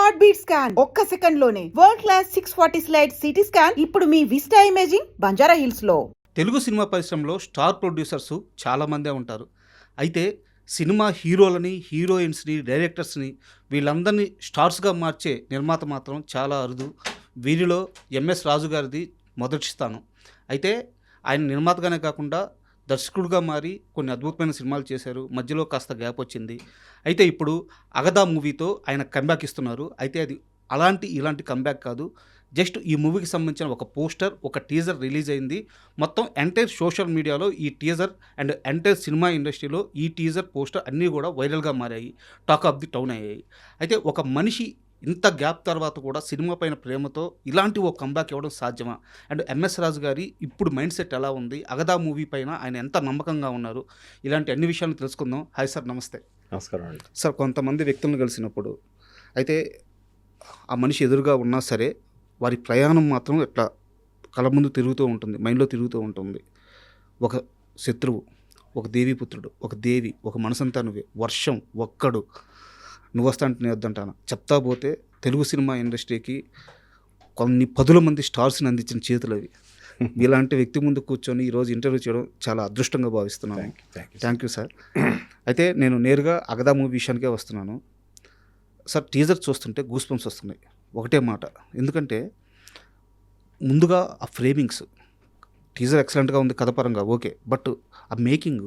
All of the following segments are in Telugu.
హార్ట్ బీట్ స్కాన్ ఒక్క సెకండ్ లోనే world class 640 slide CT scan ఇప్పుడు మీ విస్టా ఇమేజింగ్ బంజారా హిల్స్ లో. తెలుగు సినిమా పరిశ్రమలో స్టార్ ప్రొడ్యూసర్స్ చాలామందే ఉంటారు. అయితే సినిమా హీరోలని, హీరోయిన్స్ని, డైరెక్టర్స్ని వీళ్ళందరినీ స్టార్స్గా మార్చే నిర్మాత మాత్రం చాలా అరుదు. వీరిలో ఎంఎస్ రాజు గారిది మొదటి స్థానం. అయితే ఆయన నిర్మాతగానే కాకుండా దర్శకుడుగా మారి కొన్ని అద్భుతమైన సినిమాలు చేశారు. మధ్యలో కాస్త గ్యాప్ వచ్చింది. అయితే ఇప్పుడు అగదా మూవీతో ఆయన కంబ్యాక్ ఇస్తున్నారు. అయితే అది ఇలాంటి కంబ్యాక్ కాదు. జస్ట్ ఈ మూవీకి సంబంధించిన ఒక పోస్టర్, ఒక టీజర్ రిలీజ్ అయింది. మొత్తం ఎంటైర్ సోషల్ మీడియాలో ఈ టీజర్ అండ్ ఎంటైర్ సినిమా ఇండస్ట్రీలో ఈ టీజర్, పోస్టర్ అన్నీ కూడా వైరల్గా మారాయి, టాక్ ఆఫ్ ది టౌన్ అయ్యాయి. అయితే ఒక మనిషి ఇంత గ్యాప్ తర్వాత కూడా సినిమా పైన ప్రేమతో ఇలాంటి ఓ కంబ్యాక్ ఇవ్వడం సాధ్యమా? అండ్ ఎంఎస్ రాజు గారి ఇప్పుడు మైండ్ సెట్ ఎలా ఉంది, అగదా మూవీ పైన ఆయన ఎంత నమ్మకంగా ఉన్నారు, ఇలాంటి అన్ని విషయాలు తెలుసుకుందాం. హాయ్ సార్, నమస్తే. నమస్కారం అండి. సార్, కొంతమంది వ్యక్తులను కలిసినప్పుడు అయితే ఆ మనిషి ఎదురుగా ఉన్నా సరే వారి ప్రయాణం మాత్రం ఎట్లా కళ్ళ ముందు తిరుగుతూ ఉంటుంది, మైండ్లో తిరుగుతూ ఉంటుంది. ఒక శత్రువు, ఒక దేవీపుత్రుడు, ఒక దేవి, ఒక మనసంతా నువ్వే, వర్షం, ఒక్కడు, నువ్వు వస్తా అంటే నేను వద్దంటాను, చెప్తా పోతే తెలుగు సినిమా ఇండస్ట్రీకి కొన్ని పదుల మంది స్టార్స్ని అందించిన చేతులు అవి. ఇలాంటి వ్యక్తి ముందు కూర్చొని ఈరోజు ఇంటర్వ్యూ చేయడం చాలా అదృష్టంగా భావిస్తున్నాను. Thank you sir. అయితే నేను నేరుగా అగదా మూవీ విషయానికే వస్తున్నాను. సార్, టీజర్ చూస్తుంటే గూస్ బంప్స్ వస్తున్నాయి. ఒకటే మాట, ఎందుకంటే ముందుగా ఆ ఫ్రేమింగ్స్, టీజర్ ఎక్సలెంట్గా ఉంది కథపరంగా, ఓకే. బట్ ఆ మేకింగ్,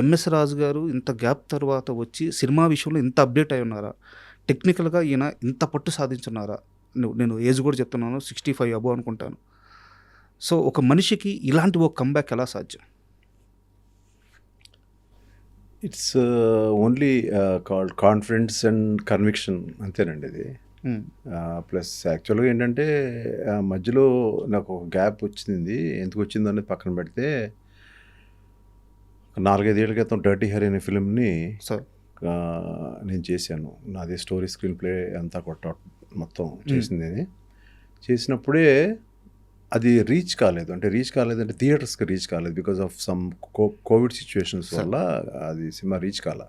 ఎంఎస్ రాజు గారు ఇంత గ్యాప్ తర్వాత వచ్చి సినిమా విషయంలో ఇంత అప్డేట్ అయి ఉన్నారా? టెక్నికల్గా ఈయన ఇంత పట్టు సాధించున్నారా? నేను ఏజ్ కూడా చెప్తున్నాను, 65 అబో అనుకుంటాను. సో ఒక మనిషికి ఇలాంటి ఒక కంబ్యాక్ ఎలా సాధ్యం? It's only called confidence and conviction, అంతేనండి ఇది. ప్లస్ యాక్చువల్గా ఏంటంటే మధ్యలో నాకు ఒక గ్యాప్ వచ్చింది. ఎందుకు వచ్చింది అనేది పక్కన పెడితే, 4-5 ఏళ్ల క్రితం డర్టీ హరి అనే ఫిలింని నేను చేశాను. నాది స్టోరీ, స్క్రీన్ ప్లే అంతా మొత్తం చేసింది. అది చేసినప్పుడే అది రీచ్ కాలేదంటే థియేటర్స్కి రీచ్ కాలేదు. Because of some Covid situations వల్ల అది సినిమా రీచ్ కాల.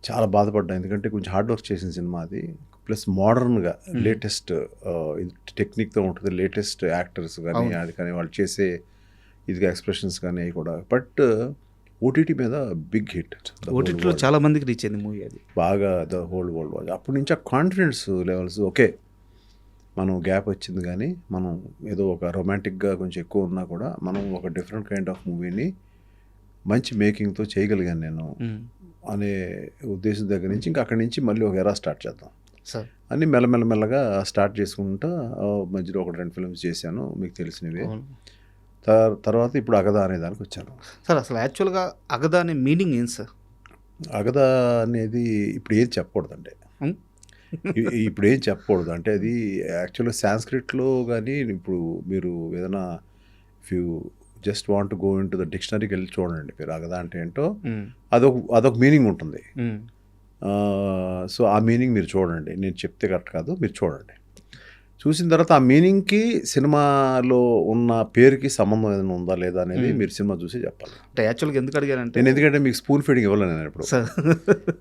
చాలా బాధపడ్డా, ఎందుకంటే కొంచెం హార్డ్ వర్క్ చేసిన సినిమా అది. ప్లస్ మోడర్న్గా లేటెస్ట్ టెక్నిక్తో ఉంటుంది, లేటెస్ట్ యాక్టర్స్ కానీ అది కానీ వాళ్ళు చేసే ఇదిగా ఎక్స్ప్రెషన్స్ కానీ అవి కూడా. బట్ ఓటీటీ మీద బిగ్ హిట్, ఓటీటీలో చాలా మందికి రీచ్ అయింది మూవీ. అది బాగా ద హోల్ వరల్డ్ వాచ్. అప్పటి నుంచి ఆ కాన్ఫిడెన్స్ లెవెల్స్, ఓకే మనం గ్యాప్ వచ్చింది కానీ మనం ఏదో ఒక రొమాంటిక్గా కొంచెం ఎక్కువ ఉన్నా కూడా మనం ఒక డిఫరెంట్ కైండ్ ఆఫ్ మూవీని మంచి మేకింగ్తో చేయగలిగాను నేను అనే ఉద్దేశం దగ్గర నుంచి ఇంకా అక్కడి నుంచి మళ్ళీ ఒక ఎరా స్టార్ట్ చేద్దాం అని మెల్లగా స్టార్ట్ చేసుకుంటా మధ్యలో 1-2 ఫిల్మ్స్ చేశాను, మీకు తెలిసినవి. తర్వాత ఇప్పుడు అగదా అనే దానికి వచ్చాను. సార్, అసలు యాక్చువల్గా అగదా అనే మీనింగ్ ఏంటి సార్? అగదా అనేది ఇప్పుడు ఏది చెప్పకూడదండి. అంటే అది యాక్చువల్గా సాంస్క్రిట్లో కానీ ఇప్పుడు మీరు ఏదైనా if you just want to go into the డిక్షనరీకి వెళ్ళి చూడండి మీరు అగదా అంటే ఏంటో, అదొక మీనింగ్ ఉంటుంది. సో ఆ మీనింగ్ మీరు చూడండి, నేను చెప్తే కరెక్ట్ కాదు, మీరు చూడండి. చూసిన తర్వాత ఆ మీనింగ్కి సినిమాలో ఉన్న పేరుకి సంబంధం ఏదైనా ఉందా లేదా అనేది మీరు సినిమా చూసి చెప్పాలి. అంటే యాక్చువల్గా ఎందుకు అడిగానంటే, నేను ఎందుకంటే మీకు స్పూన్ ఫీడింగ్ ఇవ్వలేను నేను ఇప్పుడు.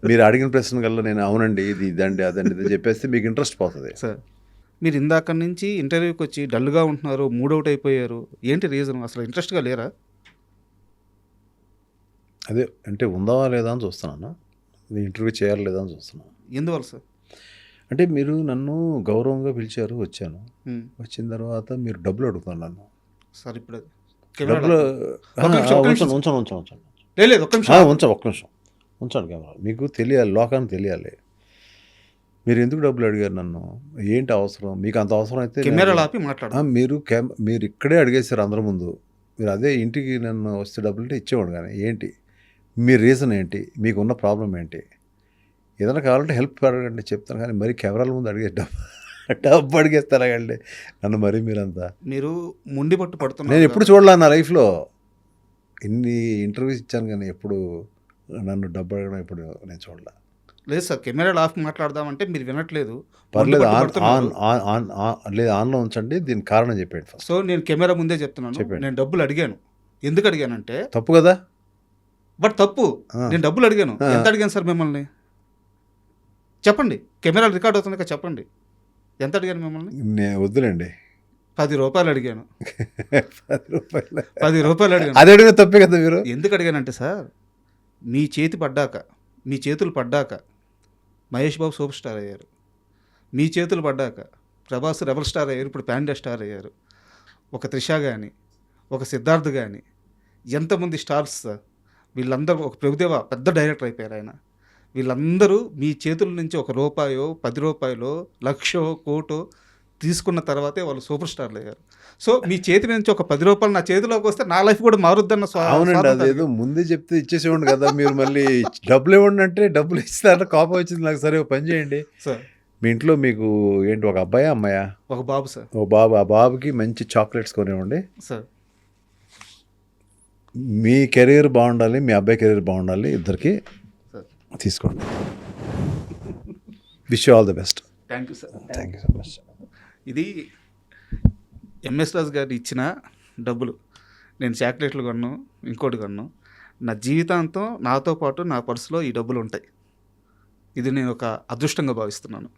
మీరు అడిగిన ప్రశ్న కల్లా నేను అవునండి ఇది ఇదండి అదండి ఇది చెప్పేస్తే మీకు ఇంట్రెస్ట్ పోతుంది. సార్, మీరు ఇందాక నుంచి ఇంటర్వ్యూకి వచ్చి డల్గా ఉంటున్నారు, మూడౌట్ అయిపోయారు, ఏంటి రీజన్? అసలు ఇంట్రెస్ట్గా లేరా? అదే అంటే ఉందా లేదా అని చూస్తున్నాను, ఇంటర్వ్యూ చేయాలి లేదా అని చూస్తున్నాను. ఎందువల్ల సార్? అంటే మీరు నన్ను గౌరవంగా పిలిచారు, వచ్చాను. వచ్చిన తర్వాత మీరు డబ్బులు అడుగుతాను నన్ను. సార్, ఇప్పుడు డబ్బులు ఉంచండి కెమెరా, మీకు తెలియాలి, లోకానికి తెలియాలి. మీరు ఎందుకు డబ్బులు అడిగారు నన్ను, ఏంటి అవసరం మీకు? అంత అవసరం అయితే మీరు ఇక్కడే అడిగేశారు అందరి ముందు. మీరు అదే ఇంటికి నన్ను వస్తే డబ్బులు అంటే ఇచ్చేవాడు, కానీ ఏంటి మీ రీజన్ ఏంటి, మీకున్న ప్రాబ్లం ఏంటి? ఏదైనా కావాలంటే హెల్ప్ అడగండి చెప్తాను, కానీ మరి కెమెరాల ముందు అడిగే డబ్బు అడిగేస్తారండి నన్ను. మరి మీరు ముండి పట్టు పడుతున్నారు. నేను ఎప్పుడు చూడలే నా లైఫ్లో, ఇన్ని ఇంటర్వ్యూస్ ఇచ్చాను కానీ ఎప్పుడు నన్ను డబ్బు అడగడం ఎప్పుడు నేను చూడలే. లేదు సార్, కెమెరా ఆఫ్ మాట్లాడదామంటే మీరు వినట్లేదు. పర్లేదు, లేదు ఆన్లో ఉంచండి, దీనికి కారణం చెప్పండి ఫస్ట్. సో నేను కెమెరా ముందే చెప్తున్నాను, చెప్పండి. నేను డబ్బులు అడిగాను. ఎందుకు అడిగానంటే, తప్పు కదా? బట్ తప్పు, నేను డబ్బులు అడిగాను. ఎంత అడిగాను సార్ మిమ్మల్ని? చెప్పండి, కెమెరాలు రికార్డ్ అవుతుంది కదా, చెప్పండి ఎంత అడిగాను మిమ్మల్ని? వద్దులేండి. 10 రూపాయలు అడిగాను. 10 రూపాయలు 10 రూపాయలు అడిగాను. అది అడిగిన తప్పే కదా మీరు. ఎందుకు అడిగానంటే సార్, మీ చేతులు పడ్డాక మహేష్ బాబు సూపర్ స్టార్ అయ్యారు. మీ చేతులు పడ్డాక ప్రభాస్ రెబల్ స్టార్ అయ్యారు, ఇప్పుడు పాండ్యా స్టార్ అయ్యారు. ఒక త్రిష కానీ, ఒక సిద్ధార్థ్ కానీ, ఎంతమంది స్టార్స్ సార్ వీళ్ళందరూ, ఒక ప్రభుదేవ పెద్ద డైరెక్టర్ అయిపోయారు ఆయన. వీళ్ళందరూ మీ చేతుల నుంచి ఒక రూపాయో 10 రూపాయలో లక్షో కోటో తీసుకున్న తర్వాతే వాళ్ళు సూపర్ స్టార్లు అయ్యారు. సో మీ చేతి నుంచి ఒక 10 రూపాయలు నా చేతిలోకి వస్తే నా లైఫ్ కూడా మారుద్దన్న అవునండి, అదేదో ముందే చెప్తే ఇచ్చేసేవాడు కదా. మీరు మళ్ళీ డబ్బులు ఇవ్వండి అంటే డబ్బులు ఇస్తారంటే కోపం వచ్చింది నాకు. సరే, ఒక పని చేయండి, సార్. మీ ఇంట్లో మీకు ఏంటి, ఒక అబ్బాయా అమ్మాయా? ఒక బాబు సార్. ఓ బాబు. ఆ బాబుకి మంచి చాక్లెట్స్ కొనివ్వండి సార్. మీ కెరీర్ బాగుండాలి, మీ అబ్బాయి కెరీర్ బాగుండాలి, ఇద్దరికి సార్ తీసుకోండి. Wish you all the best. Thank you sir. Thank you so much. ఇది ఎంఎస్ రాజు గారు ఇచ్చిన డబ్బులు. నేను చాక్లెట్లు కొన్నాను, ఇంకోటి కొన్నాను. నా జీవితాంతం నాతో పాటు నా పర్సులో ఈ డబ్బులు ఉంటాయి. ఇది నేను ఒక అదృష్టంగా భావిస్తున్నాను.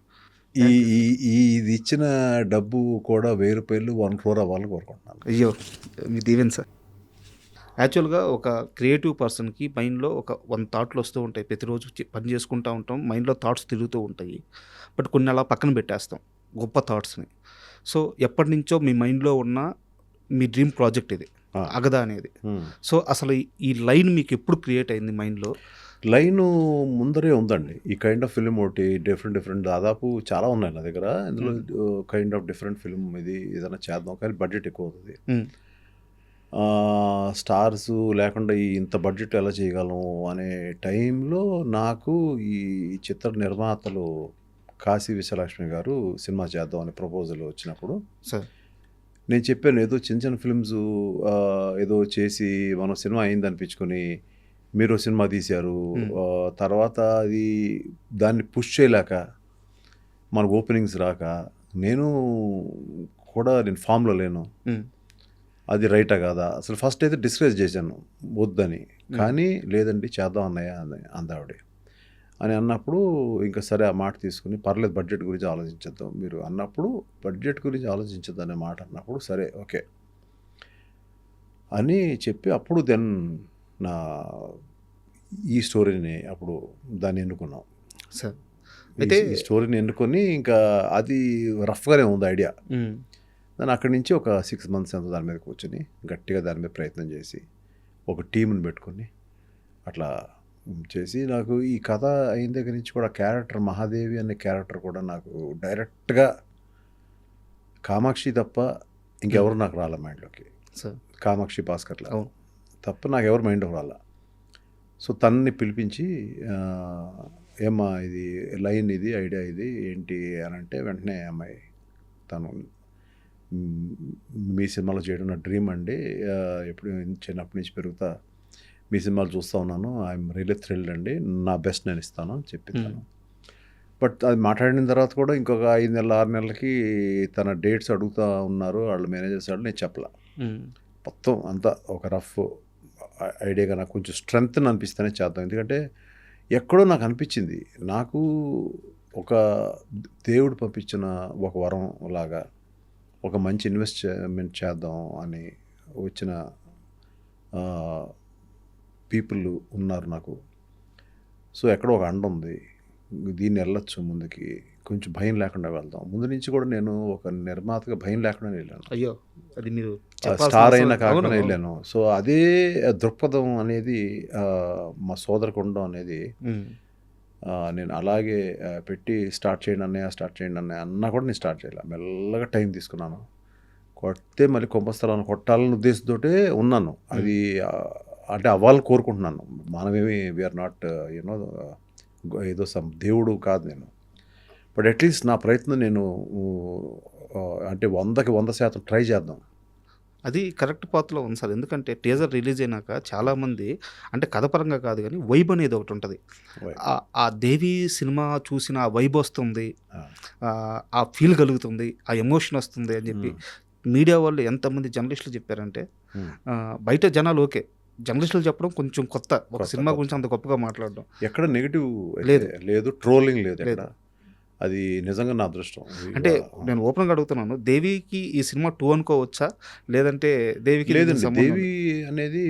ఇది ఇచ్చిన డబ్బు కూడా 1000 రూపాయలు 1 crore అవ్వాలని కోరుకుంటున్నాను. అయ్యో, మీ దీవెన్ సార్. యాక్చువల్గా ఒక క్రియేటివ్ పర్సన్కి మైండ్లో ఒక 100 థాట్లు వస్తూ ఉంటాయి. ప్రతిరోజు పని చేసుకుంటూ ఉంటాం, మైండ్లో థాట్స్ తిరుగుతూ ఉంటాయి. బట్ కొన్ని అలా పక్కన పెట్టేస్తాం గొప్ప థాట్స్ని. సో ఎప్పటి నుంచో మీ మైండ్లో ఉన్న మీ డ్రీమ్ ప్రాజెక్ట్ ఇది అగదా అనేది. సో అసలు ఈ లైన్ మీకు ఎప్పుడు క్రియేట్ అయింది మైండ్లో? లైను ముందరే ఉందండి. ఈ కైండ్ ఆఫ్ ఫిలిం ఒకటి డిఫరెంట్ దాదాపు చాలా ఉన్నాయి నా దగ్గర. ఇందులో కైండ్ ఆఫ్ డిఫరెంట్ ఫిలిం ఇది ఏదైనా చేద్దాం, కానీ బడ్జెట్ ఎక్కువ అవుతుంది. స్టార్స్ లేకుండా ఇంత బడ్జెట్ ఎలా చేయగలం అనే టైంలో నాకు ఈ చిత్ర నిర్మాతలు కాశీ విశ్వలక్ష్మి గారు సినిమా చేద్దాం అనే ప్రపోజల్ వచ్చినప్పుడు సార్ నేను చెప్పాను, ఏదో చిన్న చిన్న ఫిల్మ్స్ ఏదో చేసి మనం సినిమా అయింది అనిపించుకొని మీరు సినిమా తీశారు. తర్వాత అది దాన్ని పుష్ చేయలేక మనకు ఓపెనింగ్స్ రాక నేను ఫామ్లో లేను. అది రైటా కాదా అసలు ఫస్ట్ అయితే డిస్కరేజ్ చేశాను వద్దని. కానీ లేదండి చేద్దాం అన్నయ్య అందావిడ అని అన్నప్పుడు ఇంకా సరే ఆ మాట తీసుకుని పర్లేదు బడ్జెట్ గురించి ఆలోచించేద్దాం మీరు అన్నప్పుడు, బడ్జెట్ గురించి ఆలోచించద్దు అనే మాట అన్నప్పుడు సరే ఓకే అని చెప్పి అప్పుడు దెన్ నా ఈ స్టోరీని అప్పుడు దాన్ని ఎన్నుకున్నాం సార్. అయితే ఈ స్టోరీని ఎన్నుకొని ఇంకా అది రఫ్గానే ఉంది ఐడియా. దాన్ని అక్కడి నుంచి ఒక 6 months అంతా దాని మీద కూర్చొని గట్టిగా దాని మీద ప్రయత్నం చేసి ఒక టీంని పెట్టుకొని అట్లా చేసి నాకు ఈ కథ అయిన దగ్గర నుంచి కూడా క్యారెక్టర్ మహాదేవి అనే క్యారెక్టర్ కూడా నాకు డైరెక్ట్గా కామాక్షి తప్ప ఇంకెవరు నాకు రాలే మైండ్లోకి. సార్ కామాక్షి భాస్కర్లా తప్ప నాకు ఎవరు మైండ్లోకి రాలే. సో తనని పిలిపించి ఏమ్మా ఇది లైన్ ఇది ఐడియా ఇది ఏంటి అని అంటే వెంటనే అమ్మాయి తను మీ సినిమాలో చేయడం నా డ్రీమ్ అండి, ఎప్పుడు చిన్నప్పటి నుంచి పెరుగుతా మీ సినిమాలు చూస్తూ ఉన్నాను, ఐఎమ్ రియల్లీ థ్రిల్డ్ అండి, నా బెస్ట్ నేను ఇస్తాను అని చెప్పిస్తాను. బట్ అది మాట్లాడిన తర్వాత కూడా ఇంకొక 5 నెలలు 6 నెలలకి తన డేట్స్ అడుగుతూ ఉన్నారు వాళ్ళ మేనేజర్స్ వాళ్ళు. నేను చెప్పలా, మొత్తం అంతా ఒక రఫ్ ఐడియాగా నాకు కొంచెం స్ట్రెంగ్త్ అనిపిస్తేనే చేద్దాం. ఎందుకంటే ఎక్కడో నాకు అనిపించింది, నాకు ఒక దేవుడు పంపించిన ఒక వరం లాగా ఒక మంచి ఇన్వెస్ట్మెంట్ చేద్దాం అని వచ్చిన పీపుల్ ఉన్నారు నాకు. సో ఎక్కడో ఒక అండ ఉంది, దీన్ని వెళ్ళొచ్చు ముందుకి, కొంచెం భయం లేకుండా వెళ్దాం. ముందు నుంచి కూడా నేను ఒక నిర్మాతగా భయం లేకుండా వెళ్ళాను. అయ్యో అది మీరు స్టార్ అయినా కాకుండా వెళ్ళాను. సో అదే దృక్పథం అనేది మా సోదరకొండం అనేది నేను అలాగే పెట్టి స్టార్ట్ చేయండి అన్నయ్య అన్నా కూడా నేను స్టార్ట్ చేయాలి. మెల్లగా టైం తీసుకున్నాను. కొడితే మళ్ళీ కుంభస్థలాన్ని కొట్టాలని ఉద్దేశంతో ఉన్నాను. అది అంటే అవ్వాలని కోరుకుంటున్నాను. మనమేమి వీఆర్ నాట్ యూనో ఏదో దేవుడు కాదు నేను. బట్ అట్లీస్ట్ నా ప్రయత్నం నేను అంటే 100కి 100% ట్రై చేద్దాం. అది కరెక్ట్ పాత్రలో ఉంది సార్. ఎందుకంటే టీజర్ రిలీజ్ అయినాక చాలామంది అంటే కథపరంగా కాదు కానీ వైబ్ అనేది ఒకటి ఉంటుంది. ఆ దేవి సినిమా చూసిన ఆ వైబ్ వస్తుంది, ఆ ఫీల్ కలుగుతుంది, ఆ ఎమోషన్ వస్తుంది అని చెప్పి మీడియా వాళ్ళు ఎంతమంది జర్నలిస్టులు చెప్పారంటే బయట జనాలు ఓకే జర్నలిస్టులు చెప్పడం కొంచెం కొత్త, ఒక కొత్త, సినిమా కొత్త. గురించి అంత గొప్పగా మాట్లాడడం. ఎక్కడ నెగిటివ్ లేదు. లేదు, ట్రోలింగ్ లేదు లేదు. ఎక్కడ. అది నిజంగా నా అదృష్టం. అంటే నేను ఓపెన్గా అడుగుతున్నాను, దేవికి ఈ సినిమా 2 అనుకోవచ్చా, లేదంటే దేవికి దీనికి లేదండి, సంబంధం దేవి అనేది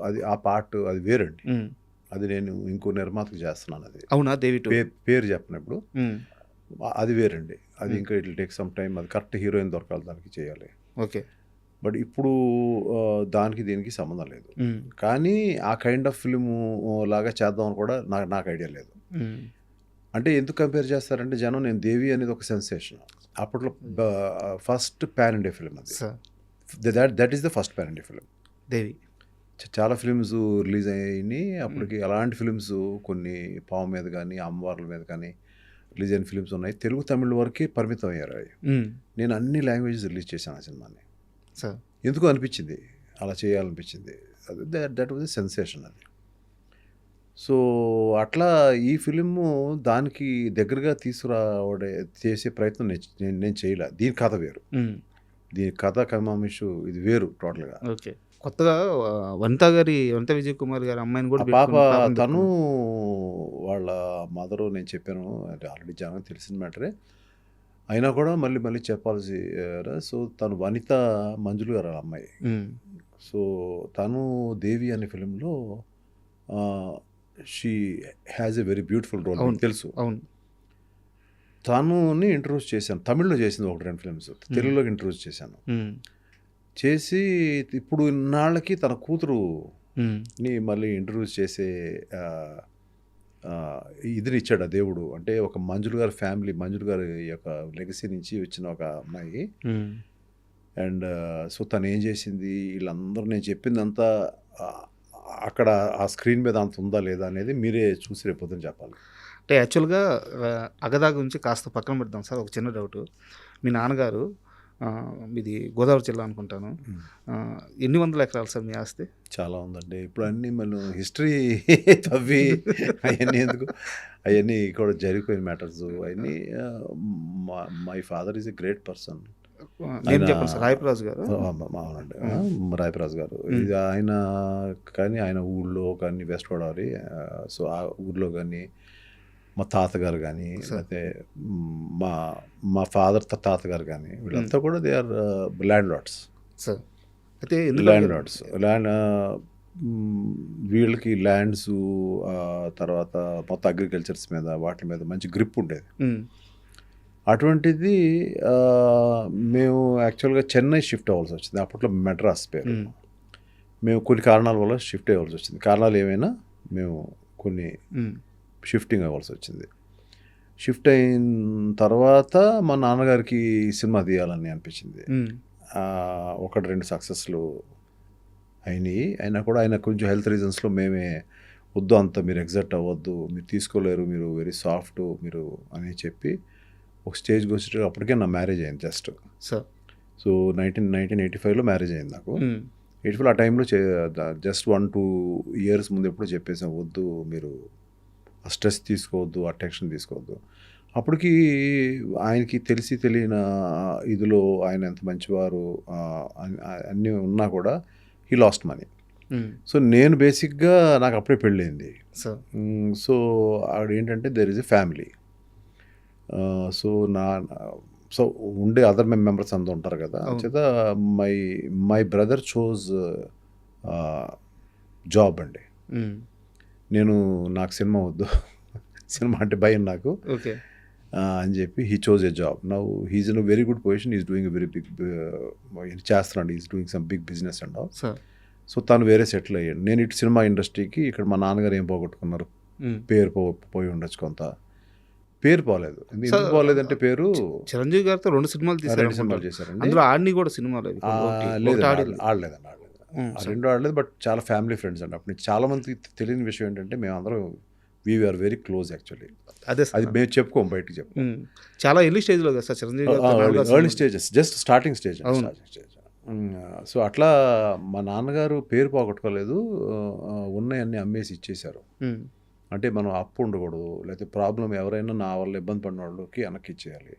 అది ఆ పార్ట్ అది వేరండి. ఉమ్. అది నేను ఇంకో నిర్మాతకు చేస్తున్నాను. అది అవునా, దేవి 2? పేరు చెప్పినప్పుడు అది వేరండి. అది ఇంకా it will take some time. అది కరెక్ట్ హీరోయిన్ దొరకాలి, దానికి చేయాలి. ఓకే. బట్ ఇప్పుడు దానికి దీనికి సంబంధం లేదు. కానీ ఆ కైండ్ ఆఫ్ ఫిల్మ్ లాగా చేద్దామని కూడా నాకు ఐడియా లేదు. అంటే ఎందుకు కంపేర్ చేస్తారంటే జనం, నేను దేవి అనేది ఒక సెన్సేషన్ అప్పట్లో. ఫస్ట్ పాన్ ఇండియా ఫిల్మ్ అది. That is the first pan India film Devi. చాలా ఫిల్మ్స్ రిలీజ్ అయినాయి అప్పటికి. అలాంటి ఫిల్మ్స్ కొన్ని పాము మీద కానీ అమ్మవార్ల మీద కానీ రిలీజ్ అయిన ఫిల్మ్స్ ఉన్నాయి. తెలుగు తమిళ వరకే పరిమితం అయ్యారు అవి. నేను అన్ని లాంగ్వేజెస్ రిలీజ్ చేశాను ఆ సినిమాని. ఎందుకు అనిపించింది, అలా చేయాలనిపించింది. అది దట్ వాజ్ ఎ సెన్సేషన్ అది. సో అట్లా ఈ ఫిలిము దానికి దగ్గరగా తీసుకురావడే చేసే ప్రయత్నం నేను చేయలే. దీని కథ వేరు, దీని కథ కమామిషు ఇది వేరు టోటల్గా. ఓకే. కొత్తగా వనిత విజయ్ కుమార్ గారి అమ్మాయిని కూడా పాప తను వాళ్ళ మదరు, నేను చెప్పాను అంటే ఆల్రెడీ జనం తెలిసిన మ్యాటరే అయినా కూడా మళ్ళీ చెప్పాల్సి. సో తను వనిత మంజులు గారు అమ్మాయి. సో తను దేవి అనే ఫిలింలో she has a very beautiful role, తెలుసు. అవును. తనుని ఇంట్రొడ్యూస్ చేశాను. తమిళ్లో చేసింది 1-2 ఫిల్మ్స్, తెలుగులోకి ఇంట్రొడ్యూస్ చేశాను. చేసి ఇప్పుడు ఇన్నాళ్ళకి తన కూతురుని మళ్ళీ ఇంట్రొడ్యూస్ చేసే ఇదిని ఇచ్చాడు ఆ దేవుడు. అంటే ఒక మంజులు గారి ఫ్యామిలీ, మంజులు గారి యొక్క లెగసీ నుంచి వచ్చిన ఒక అమ్మాయి. అండ్ సో తను ఏం చేసింది, వీళ్ళందరూ నేను చెప్పిందంతా అక్కడ ఆ స్క్రీన్ మీద అంత ఉందా లేదా అనేది మీరే చూసి రేపొద్దున చెప్పాలి. అంటే యాక్చువల్గా అగదా గురించి కాస్త పక్కన పెడదాం సార్. ఒక చిన్న డౌట్, మీ నాన్నగారు ఇది గోదావరి జిల్లా అనుకుంటాను, ఎన్ని వందల ఎకరాలు సార్ మీ ఆస్తి? చాలా ఉందండి. ఇప్పుడు అన్నీ మనం హిస్టరీ తవ్వి అవన్నీ ఎందుకు, అవన్నీ కూడా జరిగిపోయిన మ్యాటర్స్ అవన్నీ. My father is a great person. నేను చెప్పండి సార్, రాయపరాజు గారు. అవునండి, రాయపరాజు గారు. ఇది ఆయన కానీ ఆయన ఊళ్ళో కానీ వెస్ట్ గోదావరి, సో ఆ ఊళ్ళో కానీ మా తాతగారు కానీ లేకపోతే మా ఫాదర్ తాతగారు కానీ వీళ్ళంతా కూడా they are landlords. Sir అయితే ల్యాండ్ లార్డ్స్, వీళ్ళకి ల్యాండ్స్ తర్వాత మొత్తం అగ్రికల్చర్స్ మీద వాటి మీద మంచి గ్రిప్ ఉండేది. అటువంటిది మేము యాక్చువల్గా చెన్నై షిఫ్ట్ అవ్వాల్సి వచ్చింది. అప్పట్లో మెడ్రాస్ పేరు. మేము కొన్ని కారణాల వల్ల షిఫ్ట్ అవ్వాల్సి వచ్చింది. కారణాలు ఏమైనా మేము కొన్ని షిఫ్టింగ్ అవ్వాల్సి వచ్చింది. షిఫ్ట్ అయిన తర్వాత మా నాన్నగారికి సినిమా తీయాలని అనిపించింది. 1-2 సక్సెస్లు అయినాయి. అయినా కూడా ఆయన కొంచెం హెల్త్ రీజన్స్లో మేమే వద్దు, అంత మీరు ఎగ్జాక్ట్ అవ్వద్దు, మీరు తీసుకోలేరు, మీరు వెరీ సాఫ్ట్ మీరు అని చెప్పి ఒక స్టేజ్కి వచ్చేటప్పుడు అప్పటికే నా మ్యారేజ్ అయింది జస్ట్. సో 1985లో మ్యారేజ్ అయింది నాకు. 85 ఆ టైంలో జస్ట్ 1-2 ఇయర్స్ ముందు ఎప్పుడో చెప్పేసాం, వద్దు మీరు ఆ స్ట్రెస్ తీసుకోవద్దు, ఆ టెన్షన్ తీసుకోవద్దు. అప్పటికి ఆయనకి తెలియని ఇదిలో ఆయన ఎంత మంచివారు అన్నీ ఉన్నా కూడా హీ లాస్ట్ మనీ. సో నేను బేసిక్గా నాకు అప్పుడే పెళ్ళయింది. సో ఆవిడ ఏంటంటే there is a family. So ఉండే అదర్ మెంబర్స్ అంతా ఉంటారు కదా. చేత మై బ్రదర్ చోజ్ జాబ్ అండి. నాకు సినిమా వద్దు, సినిమా అంటే భయం నాకు అని చెప్పి he chose a job. Now he's in a very good position, is doing a very big చేస్తున్నాడు, is doing some big business and all. So తను వేరే సెటిల్ అయ్యాడు. నేను ఇటు సినిమా ఇండస్ట్రీకి, ఇక్కడ మా నాన్నగారు ఏం పోగొట్టుకున్నారు, పేరు పోయి ఉండొచ్చు, కొంత పేరు పోలేదు. ఎందుకు పోలేదంటే పేరు చిరంజీవి గారితో 2 సినిమాలు చేశారండి. అందులో ఆడిని కూడా సినిమాలు ఆడలేదండి, ఆ 2 ఆడలేదు. బట్ చాలా ఫ్యామిలీ ఫ్రెండ్స్ అండి. అప్పుడు చాలా మందికి తెలియని విషయం ఏంటంటే మేమందరం వీఆర్ వెరీ క్లోజ్ యాక్చువల్లీ. అది మేము చెప్పుకోం, బయటకు చెప్పుకోం. చాలా ఎర్లీ స్టేజ్లో కదా sir Chiranjeevi early stages, just starting stage. So అట్లా మా నాన్నగారు పేరు పోగొట్టుకోలేదు, ఉన్నాయన్నీ అమ్మేసి ఇచ్చేశారు. అంటే మనం అప్పు ఉండకూడదు, లేకపోతే ప్రాబ్లం ఎవరైనా నా వల్ల ఇబ్బంది పడిన వాళ్ళకి వెనక్కి ఇచ్చేయాలి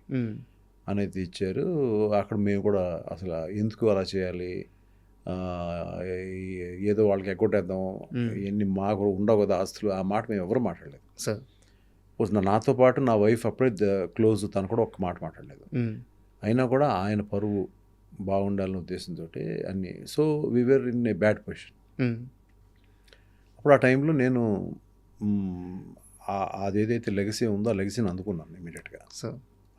అనేది ఇచ్చారు. అక్కడ మేము కూడా అసలు ఎందుకు అలా చేయాలి, ఏదో వాళ్ళకి ఎగ్గొట్టేద్దాం, ఎన్ని మాకు ఉండవు కదా ఆస్తులు, ఆ మాట మేము ఎవరు మాట్లాడలేదు సార్. నాతో పాటు నా వైఫ్ అప్పుడే క్లోజ్, తను కూడా ఒక్క మాట మాట్లాడలేదు. అయినా కూడా ఆయన పరువు బాగుండాలనే ఉద్దేశంతో అన్నీ. So we are in a bad position. అప్పుడు ఆ టైంలో నేను అదేదైతే లెగసీ ఉందో ఆ లెగసీని అందుకున్నాను ఇమీడియట్గా. సో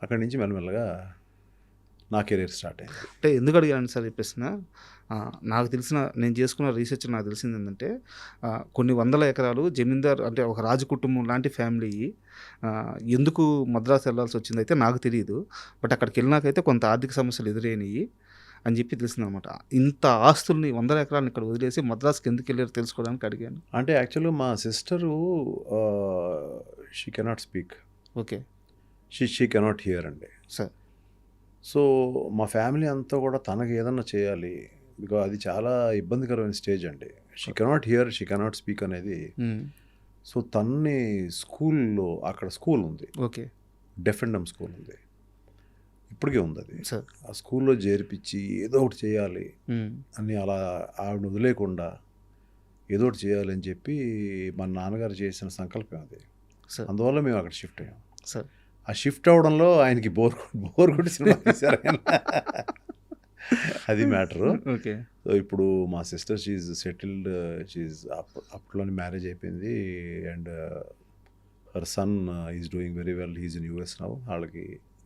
అక్కడి నుంచి మెల్లమెల్లగా నా కెరీర్ స్టార్ట్ అయింది. అంటే ఎందుకు అడిగాను సార్ ఈ ప్రశ్న, నాకు తెలిసిన, నేను చేసుకున్న రీసెర్చ్ నాకు తెలిసింది ఏంటంటే కొన్ని వందల ఎకరాలు జమీందార్ అంటే ఒక రాజు కుటుంబం లాంటి ఫ్యామిలీ ఎందుకు మద్రాసు వెళ్ళాల్సి వచ్చింది అయితే నాకు తెలియదు. బట్ అక్కడికి వెళ్ళినాకైతే కొంత ఆర్థిక సమస్యలు ఎదురైనాయి అని చెప్పి తెలిసిందనమాట. ఇంత ఆస్తుల్ని 100 ఎకరాలను ఇక్కడ వదిలేసి మద్రాసుకి ఎందుకు వెళ్ళారు తెలుసుకోవడానికి అడిగాను. అంటే యాక్చువల్గా మా sister she cannot speak, okay, she cannot here అండి. సార్. సో మా ఫ్యామిలీ అంతా కూడా తనకి ఏదన్నా చేయాలి, బికాజ్ అది చాలా ఇబ్బందికరమైన స్టేజ్ అండి. She cannot hear, she cannot speak అనేది. సో తన్ని స్కూల్లో, అక్కడ స్కూల్ ఉంది, okay, deaf and dumb school ఉంది, ఇప్పటికే ఉంది అది. సార్. ఆ స్కూల్లో చేర్పించి ఏదో ఒకటి చేయాలి అని, అలా ఆవిడ వదిలేకుండా ఏదో ఒకటి చేయాలి అని చెప్పి మా నాన్నగారు చేసిన సంకల్పం అది. అందువల్ల మేము అక్కడ షిఫ్ట్ అయ్యాం. సార్. ఆ షిఫ్ట్ అవడంలో ఆయనకి బోర్ కొట్టి సినిమా తీశారు ఆయన. అది మ్యాటరు. ఓకే. సో ఇప్పుడు మా సిస్టర్ షీఈ్ సెటిల్డ్, షీఈ్ అప్పట్లోనే మ్యారేజ్ అయిపోయింది. And her son is doing very well, he's in US now. వాళ్ళకి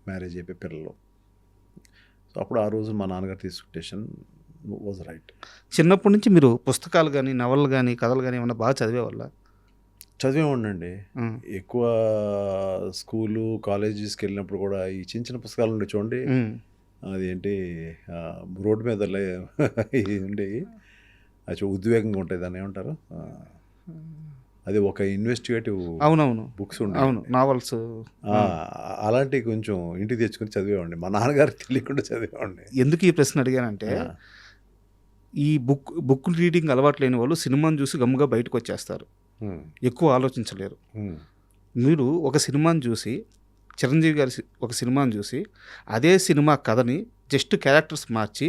మ్యారేజ్ అయిపోయి పిల్లలు. సో అప్పుడు ఆ రోజు మా నాన్నగారు తీసుకున్న డెసిషన్ వాజ్ రైట్. చిన్నప్పటి నుంచి మీరు పుస్తకాలు కానీ, నవలలు కానీ, కథలు కానీ ఏమన్నా బాగా చదివేవాళ్ళ? చదివేవాడినండి. ఎక్కువ స్కూలు కాలేజెస్కి వెళ్ళినప్పుడు కూడా ఈ చిన్న చిన్న పుస్తకాలు ఉండే చూడండి, అదేంటి రోడ్డు మీద ఉండేవి, అది ఉద్వేగంగా ఉంటాయి, దాన్ని ఏమంటారు, అది ఒక ఇన్వెస్టిగేటివ్ అవునవును బుక్స్ ఉండే, అవును, నావల్స్, అలాంటివి కొంచెం ఇంటికి తెచ్చుకొని చదివేవాడిని. మా నాన్నగారికి తెలియకుండా చదివేవాడిని. ఎందుకు ఈ ప్రశ్న అడిగానంటే, ఈ బుక్ రీడింగ్ అలవాటు లేని వాళ్ళు సినిమాని చూసి గమ్ముగా బయటకు వచ్చేస్తారు, ఎక్కువ ఆలోచించలేరు. మీరు ఒక సినిమాని చూసి, చిరంజీవి గారి ఒక సినిమాని చూసి అదే సినిమా కథని జస్ట్ క్యారెక్టర్స్ మార్చి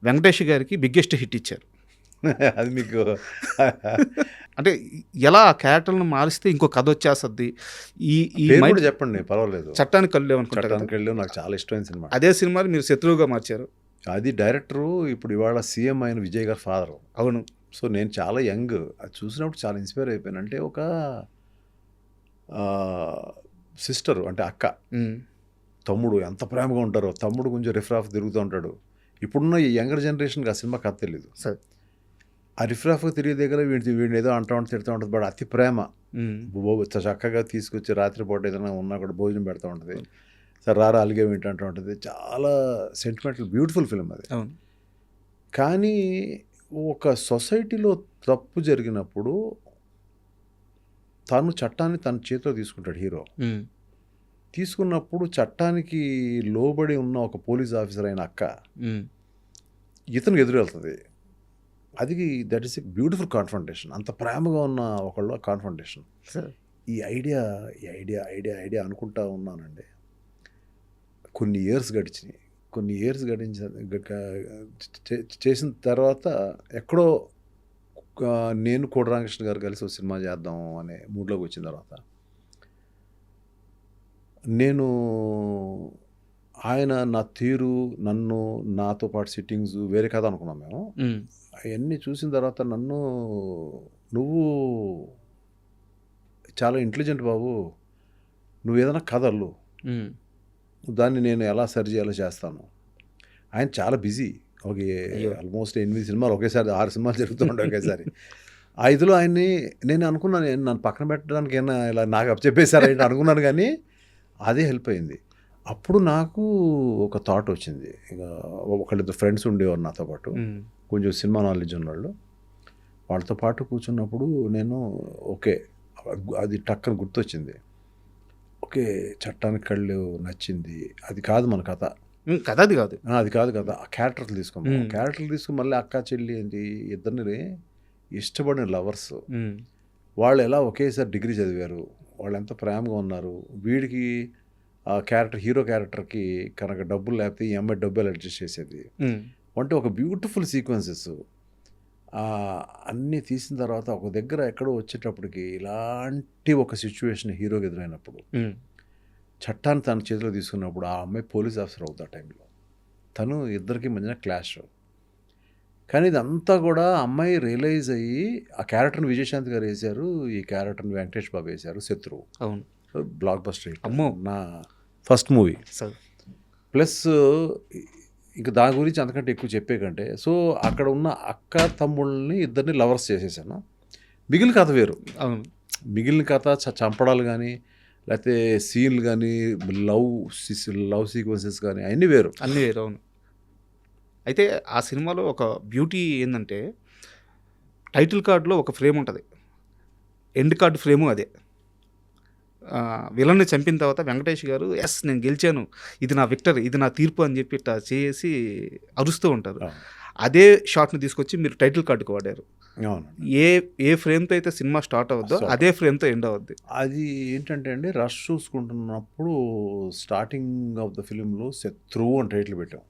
వెంకటేష్ గారికి బిగ్గెస్ట్ హిట్ ఇచ్చారు. అది మీకు అంటే ఎలా ఆ క్యారెక్టర్లను మారిస్తే ఇంకో కథ వచ్చేస్తుంది. ఈ చెప్పండి, పర్వాలేదు. చట్టానికి కళ్ళు అనుకుంటారు, నాకు చాలా ఇష్టమైన సినిమా. అదే సినిమాని మీరు శత్రువుగా మార్చారు. అది డైరెక్టరు ఇప్పుడు ఇవాళ సీఎం అయిన విజయ్ గారి ఫాదరు. అవును. సో నేను చాలా యంగ్, అది చూసినప్పుడు చాలా ఇన్స్పైర్ అయిపోయాను. అంటే ఒక సిస్టరు అంటే అక్క, తమ్ముడు ఎంత ప్రేమగా ఉంటారో, తమ్ముడు కొంచెం రిఫ్రాఫ్ తిరుగుతూ ఉంటాడు. ఇప్పుడున్న ఈ యంగర్ జనరేషన్కి ఆ సినిమా కథ తెలీదు. సరే, ఆ రిఫ్రాఫ్గా తిరిగే దగ్గర వీడిని ఏదో అంటూ ఉంటుంది, తిడుతూ ఉంటుంది. బట్ అతి ప్రేమ, చక్కగా తీసుకొచ్చి రాత్రిపూట ఏదైనా ఉన్నా కూడా భోజనం పెడతా ఉంటుంది. సరే రారా అలిగే వింటూ ఉంటుంది. చాలా సెంటిమెంటల్ బ్యూటిఫుల్ ఫిల్మ్ అది. కానీ ఒక సొసైటీలో తప్పు జరిగినప్పుడు తను చట్టాన్ని తన చేతిలో తీసుకుంటాడు హీరో. తీసుకున్నప్పుడు చట్టానికి లోబడి ఉన్న ఒక పోలీస్ ఆఫీసర్ అయిన అక్క ఇతనికి ఎదురు వెళ్తుంది. అది that is a beautiful confrontation. అంత ప్రేమగా ఉన్న ఒకళ్ళు కాన్ఫ్రంటేషన్. ఈ ఐడియా అనుకుంటా ఉన్నానండి. కొన్ని ఇయర్స్ చేసిన తర్వాత ఎక్కడో నేను కోడి రామకృష్ణ గారు కలిసి ఒక సినిమా చేద్దాం అనే మూడ్లోకి వచ్చిన తర్వాత నేను ఆయన నా తీరు, నన్ను, నాతో పాటు సిట్టింగ్స్ వేరే కథ అనుకున్నాం మేము. అవన్నీ చూసిన తర్వాత నువ్వు చాలా ఇంటెలిజెంట్ బాబు, నువ్వు ఏదైనా కథలు దాన్ని నేను ఎలా సరి చేయాలో చేస్తాను. ఆయన చాలా బిజీ, ఒక ఆల్మోస్ట్ 8 సినిమాలు ఒకేసారి, 6 సినిమాలు జరుగుతూ ఉంటాయి ఒకేసారి. 5లో ఆయన్ని నేను అనుకున్నాను, నన్ను పక్కన పెట్టడానికి ఏమైనా ఇలా నాకు చెప్పేశారు ఏంటి అనుకున్నాను. కానీ అదే హెల్ప్ అయింది. అప్పుడు నాకు ఒక థాట్ వచ్చింది. ఇక ఒకళ్ళిద్దరు ఫ్రెండ్స్ ఉండేవారు నాతో పాటు, కొంచెం సినిమా నాలెడ్జ్ ఉన్నవాళ్ళు. వాళ్ళతో పాటు కూర్చున్నప్పుడు నేను ఓకే, అది టక్కన గుర్తొచ్చింది. ఓకే, చట్టానికి కళ్ళు నచ్చింది. అది కాదు మన కథ, అది కాదు కదా. ఆ క్యారెక్టర్లు తీసుకుని మళ్ళీ అక్క చెల్లి ఏంటి, ఇద్దరిని ఇష్టపడిన లవర్స్, వాళ్ళు ఎలా ఒకేసారి డిగ్రీ చదివారు, వాళ్ళు ఎంత ప్రేమగా ఉన్నారు. వీడికి ఆ క్యారెక్టర్, హీరో క్యారెక్టర్కి కనుక డబ్బులు లేకపోతే ఈ అమ్మాయి డబ్బులు అడ్జస్ట్ చేసేది. అంటే ఒక బ్యూటిఫుల్ సీక్వెన్సెస్ అన్నీ తీసిన తర్వాత ఒక దగ్గర ఎక్కడో వచ్చేటప్పటికి ఇలాంటి ఒక సిచ్యువేషన్ హీరోకి ఎదురైనప్పుడు చట్టాన్ని తన చేతిలో తీసుకున్నప్పుడు ఆ అమ్మాయి పోలీస్ ఆఫీసర్ అవుతుంది ఆ టైంలో. తను ఇద్దరికి మధ్యన క్లాష్. కానీ ఇదంతా కూడా అమ్మాయి రియలైజ్ అయ్యి ఆ క్యారెక్టర్ని విజయశాంతి గారు వేశారు, ఈ క్యారెక్టర్ని వెంకటేష్ బాబు వేశారు. శత్రువు అవును, బ్లాక్ బస్టర్ హిట్. అమ్మో, నా ఫస్ట్ మూవీ. సార్. ప్లస్ ఇంకా దాని గురించి అంతకంటే ఎక్కువ చెప్పే కంటే, సో అక్కడ ఉన్న అక్క తమ్ముళ్ళని ఇద్దరిని లవర్స్ చేసేసాను. మిగిలిన కథ వేరు. అవును, మిగిలిన కథ చంపడాలు కానీ లేకపోతే సీన్లు కానీ లవ్ సీక్వెన్సెస్ కానీ అన్నీ వేరు. అన్నీ వేరు. అవును. అయితే ఆ సినిమాలో ఒక బ్యూటీ ఏంటంటే టైటిల్ కార్డులో ఒక ఫ్రేమ్ ఉంటుంది, ఎండ్ కార్డు ఫ్రేము అదే. విలన్ని చంపిన తర్వాత వెంకటేష్ గారు ఎస్ నేను గెలిచాను, ఇది నా విక్టరీ, ఇది నా తీర్పు అని చెప్పి ఇట్లా చేసి అరుస్తూ ఉంటారు. అదే షాట్ని తీసుకొచ్చి మీరు టైటిల్ కార్డుకి వాడారు. ఏ ఫ్రేమ్తో అయితే సినిమా స్టార్ట్ అవుద్దో అదే ఫ్రేమ్తో ఎండ్ అవుద్ది. అది ఏంటంటే అండి, రష్ చూసుకుంటున్నప్పుడు స్టార్టింగ్ ఆఫ్ ద ఫిలింలో శత్రువు అని టైటిల్ పెట్టాం.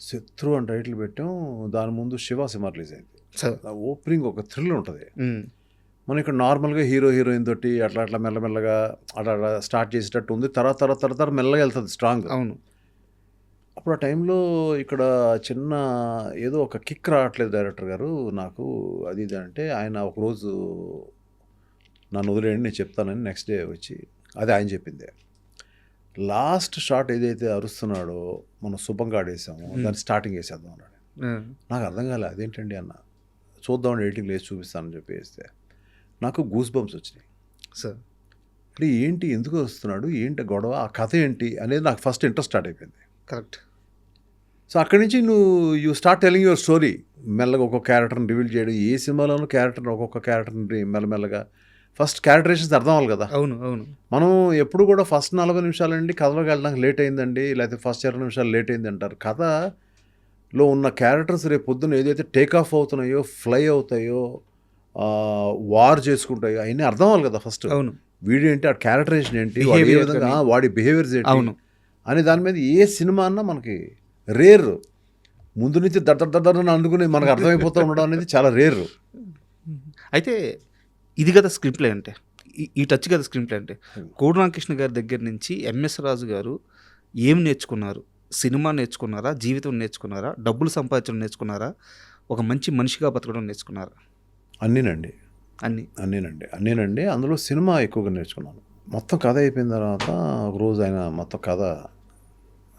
శత్రు అని టైటిల్ పెట్టాం. దాని ముందు శివ సినిమా రిలీజ్ అయింది. ఓపెనింగ్ ఒక థ్రిల్ ఉంటుంది. మనం ఇక్కడ నార్మల్గా హీరోయిన్ తోటి అట్లా మెల్లమెల్లగా అట్లా స్టార్ట్ చేసేటట్టు ఉంది. తర్వాత మెల్లగా వెళ్తుంది స్ట్రాంగ్. అవును. అప్పుడు ఆ టైంలో ఇక్కడ చిన్న ఏదో ఒక కిక్ రావట్లేదు డైరెక్టర్ గారు నాకు, అది ఇది అంటే ఆయన ఒకరోజు నన్ను వదిలేయండి నేను చెప్తానని నెక్స్ట్ డే వచ్చి అది ఆయన చెప్పిందే. లాస్ట్ షాట్ ఏదైతే అరుస్తున్నాడో మనం శుభంగా ఆడేసాము, దాన్ని స్టార్టింగ్ వేసేద్దాం అన్నాడు. నాకు అర్థం కాలే అదేంటండి అన్న, చూద్దామని ఎడిటింగ్ లేచి చూపిస్తానని చెప్పి వేస్తే నాకు గూస్ బంప్స్ వచ్చినాయి సార్. అంటే ఏంటి, ఎందుకు వస్తున్నాడు, ఏంటి గొడవ, ఆ కథ ఏంటి అనేది నాకు ఫస్ట్ ఇంట్రెస్ట్ స్టార్ట్ అయిపోయింది. కరెక్ట్. సో అక్కడి నుంచి you start telling your story. మెల్లగా ఒక్కొక్క క్యారెక్టర్ని రివీల్ చేయడం, ఏ సినిమాలోనూ ఒక్కొక్క క్యారెక్టర్ని మెల్లమెల్లగా ఫస్ట్ క్యారెక్టరైజేషన్స్ అర్థం అవ్వాలి కదా. అవును అవును. మనం ఎప్పుడు కూడా ఫస్ట్ 40 నిమిషాలండి కథలోకి వెళ్ళడానికి లేట్ అయిందండి, లేకపోతే ఫస్ట్ 20 నిమిషాలు లేట్ అయింది అంటారు. కథలో ఉన్న క్యారెక్టర్స్ రేపు పొద్దున్న ఏదైతే టేక్ ఆఫ్ అవుతున్నాయో, ఫ్లై అవుతాయో, వార్ చేసుకుంటాయో అవన్నీ అర్థం అవ్వాలి కదా ఫస్ట్. అవును. వీడేంటి, ఆ క్యారెక్టరైజేషన్ ఏంటి, వాడి ఏ విధంగా వాడి బిహేవియర్స్ ఏంటి అని దాని మీద ఏ సినిమా అన్నా మనకి రేర్. ముందు నుంచి దడ్డని అందుకుని మనకు అర్థమైపోతూ ఉండడం అనేది చాలా రేర్. అయితే ఇది కదా స్క్రీన్ ప్లే అంటే, ఈ టచ్ కదా స్క్రీన్ ప్లే అంటే. కోడి రామకృష్ణ గారి దగ్గర నుంచి ఎంఎస్ రాజు గారు ఏం నేర్చుకున్నారు? సినిమా నేర్చుకున్నారా, జీవితం నేర్చుకున్నారా, డబ్బులు సంపాదించడం నేర్చుకున్నారా, ఒక మంచి మనిషిగా బతకడం నేర్చుకున్నారా? అన్నీనండి. అందులో సినిమా ఎక్కువగా నేర్చుకున్నాను. మొత్తం కథ అయిపోయిన తర్వాత ఒకరోజు ఆయన మొత్తం కథ,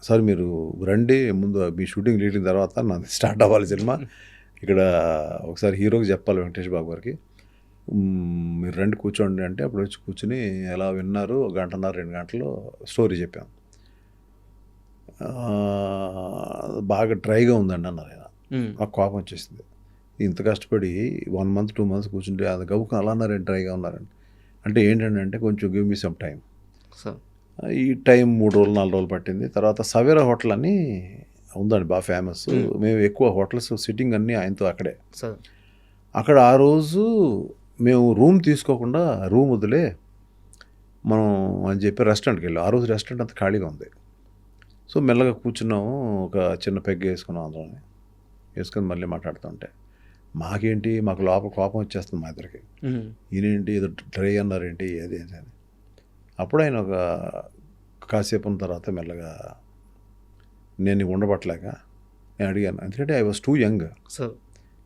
సార్ మీరు రండి ముందు మీ షూటింగ్ లీటింగ్ తర్వాత నాది స్టార్ట్ అవ్వాలి సినిమా, ఇక్కడ ఒకసారి హీరోకి చెప్పాలి వెంకటేష్ బాబు గారికి, మీరు రండి కూర్చోండి అంటే అప్పుడు వచ్చి కూర్చుని ఎలా విన్నారు, 1 గంటన్నర 2 గంటలు స్టోరీ చెప్పాం. బాగా డ్రైగా ఉందండి అన్నారు ఆయన. నాకు కోపం వచ్చేసింది, ఇంత కష్టపడి 1 month 2 months కూర్చుంటే అది గవ్వుకుని అలా అన్నారండి, డ్రైగా ఉన్నారండి. అంటే ఏంటంటే కొంచెం గివ్ మీ సమ్ టైం. ఈ టైం 3 రోజులు 4 రోజులు పట్టింది. తర్వాత సవేరా హోటల్ అని ఉందండి, బాగా ఫేమస్. మేము ఎక్కువ హోటల్స్ సిట్టింగ్ అన్నీ ఆయనతో అక్కడే. అక్కడ ఆ రోజు మేము రూమ్ తీసుకోకుండా రూమ్ వదిలే మనం అని చెప్పి రెస్టారెంట్కి వెళ్ళాం. ఆ రోజు రెస్టారెంట్ అంతా ఖాళీగా ఉంది. సో మెల్లగా కూర్చున్నాము, ఒక చిన్న పెగ్ వేసుకున్నాం, అందులోనే వేసుకొని మళ్ళీ మాట్లాడుతుంటే మాకేంటి, మాకు లోపల కోపం వచ్చేస్తుంది మా ఇద్దరికి. ఈయనేంటి ఏదో డ్రై అన్నారేంటి ఏది అని. అప్పుడు ఆయన ఒక కాసేపు ఉన్న తర్వాత మెల్లగా నేను ఉండబట్టలేక నేను అడిగాను, ఎందుకంటే I was two young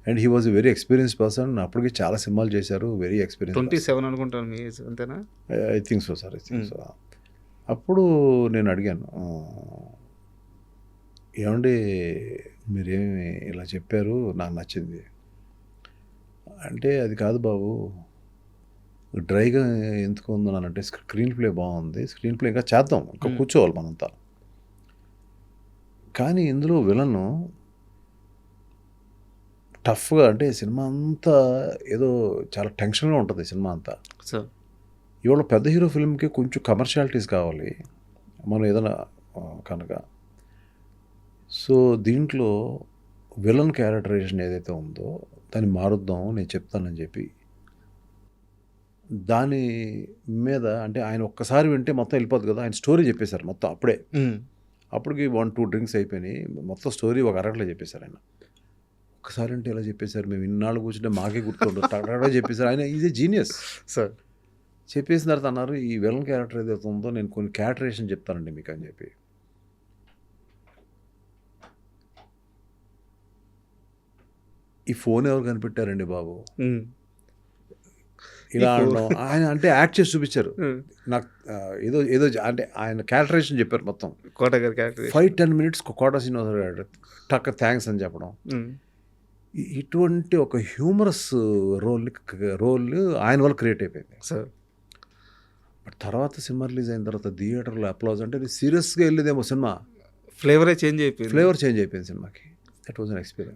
and he was a very experience person. అప్పటికి చాలా సినిమాలు చేశారు, వెరీ ఎక్స్పీరియన్స్. 27 అనుకుంటాను మీ ఏజ్, అంతేనా? I think so sir, I think so. అప్పుడు నేను అడిగాను, ఏమండి మీరేమి ఇలా చెప్పారు, నాకు నచ్చింది అంటే, అది కాదు బాబు డ్రైగా ఎందుకు ఉందనంటే స్క్రీన్ ప్లే బాగుంది, స్క్రీన్ ప్లే ఇంకా చేద్దాం, ఇంకా కూర్చోవాలి మనంతా. కానీ ఇందులో విలను టఫ్గా, అంటే సినిమా అంతా ఏదో చాలా టెన్షన్గా ఉంటుంది సినిమా అంతా. ఇవాళ పెద్ద హీరో ఫిల్మ్కి కొంచెం కమర్షియాలిటీస్ కావాలి మనం ఏదైనా కనుక. సో దీంట్లో విలన్ క్యారెక్టరైజేషన్ ఏదైతే ఉందో దాన్ని మారుద్దాం నేను చెప్తానని చెప్పి దాని మీద, అంటే ఆయన ఒక్కసారి వింటే మొత్తం వెళ్ళిపోద్ది కదా, ఆయన స్టోరీ చెప్పేశారు మొత్తం అప్పుడే. అప్పటికి 1-2 డ్రింక్స్ అయిపోయినాయి. మొత్తం స్టోరీ ఒక అరగంటలో చెప్పేశారు ఆయన. ఒక్కసారి అంటే ఎలా చెప్పేశారు, మేము ఇన్నాళ్ళు కూర్చుంటే మాకే గుర్తుండదు, టకటకా చెప్పేశారు. ఆయన ఈజ్ ఏ జీనియస్. సార్ చెప్పేసిన తర్వాత అన్నారు, ఈ విలన్ క్యారెక్టర్ ఏదైతే ఉందో నేను కొన్ని క్యారెక్టరేషన్ చెప్తానండి మీకు అని చెప్పి. ఈ ఫోన్ ఎవరు కనిపెట్టారండి బాబు, ఇలా అనడం. ఆయన అంటే యాక్ట్ చేసి చూపించారు నాకు. ఏదో ఏదో అంటే ఆయన క్యారెక్టరేషన్ చెప్పారు మొత్తం. కోట గారి క్యారెక్టర్ 5-10 మినిట్స్ కోట శ్రీనివాసరావు టక్ థ్యాంక్స్ అని చెప్పడం. ఇటువంటి ఒక హ్యూమరస్ రోల్ ఆయన వల్ల క్రియేట్ అయిపోయింది. సార్ బట్ తర్వాత సినిమా రిలీజ్ అయిన తర్వాత థియేటర్లో అప్లాజ్ అంటే ఇది సీరియస్గా వెళ్ళేదేమో సినిమా, ఫ్లేవరే చేంజ్ అయిపోయింది. ఫ్లేవర్ చేంజ్ అయిపోయింది సినిమాకి. That was an experience.